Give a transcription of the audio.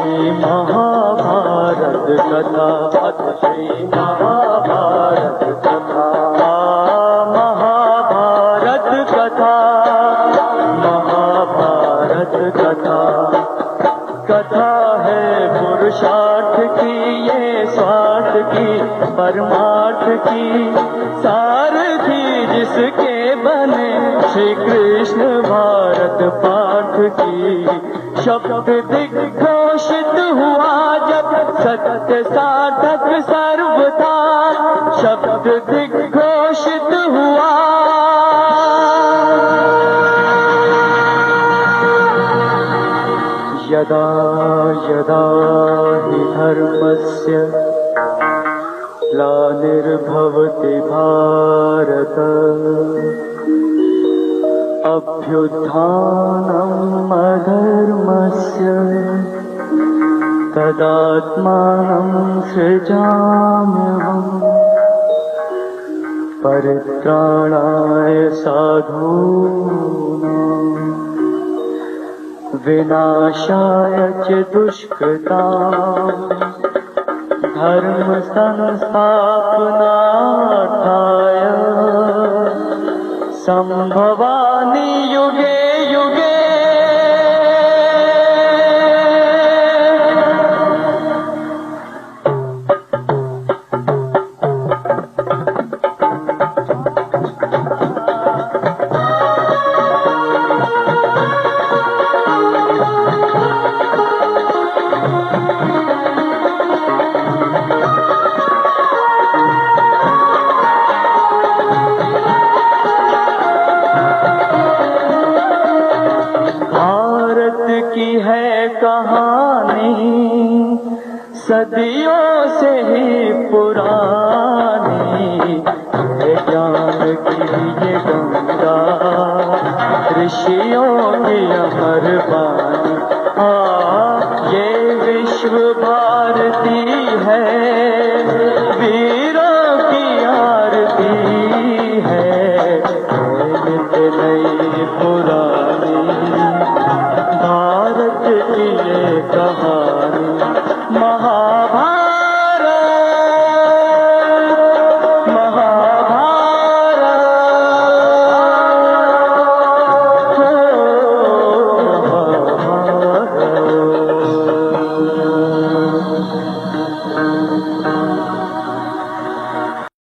श्री महाभारत कथा, अथ श्री महाभारत कथा। महाभारत कथा, महाभारत कथा। कथा है पुरुषार्थ की, ये स्वार्थ की, परमार्थ की, सारथी जिसके बने श्री कृष्ण भारत पाठ की। शब्द दिग्घोषित हुआ जब सत्य साधक सर्वथा, शब्द दिग्घोषित हुआ। यदा यदा हि धर्मस्य ग्लानिर्भवति भारत, अभ्युत्थानम् अधर्मस्य तदात्मानं सृजाम्यहम्। परित्राणाय साधूनां विनाशाय च दुष्कृतां, धर्म संस्थापनार्थाय संभवामि युगे युगे। की है कहानी सदियों से ही पुरानी, ये ज्ञान की ये गंगा ऋषियों की अमर बानी। ये विश्व भारती है, वीरों की आरती है, नित नई पुरानी भारत की ये कहानी। महाभारत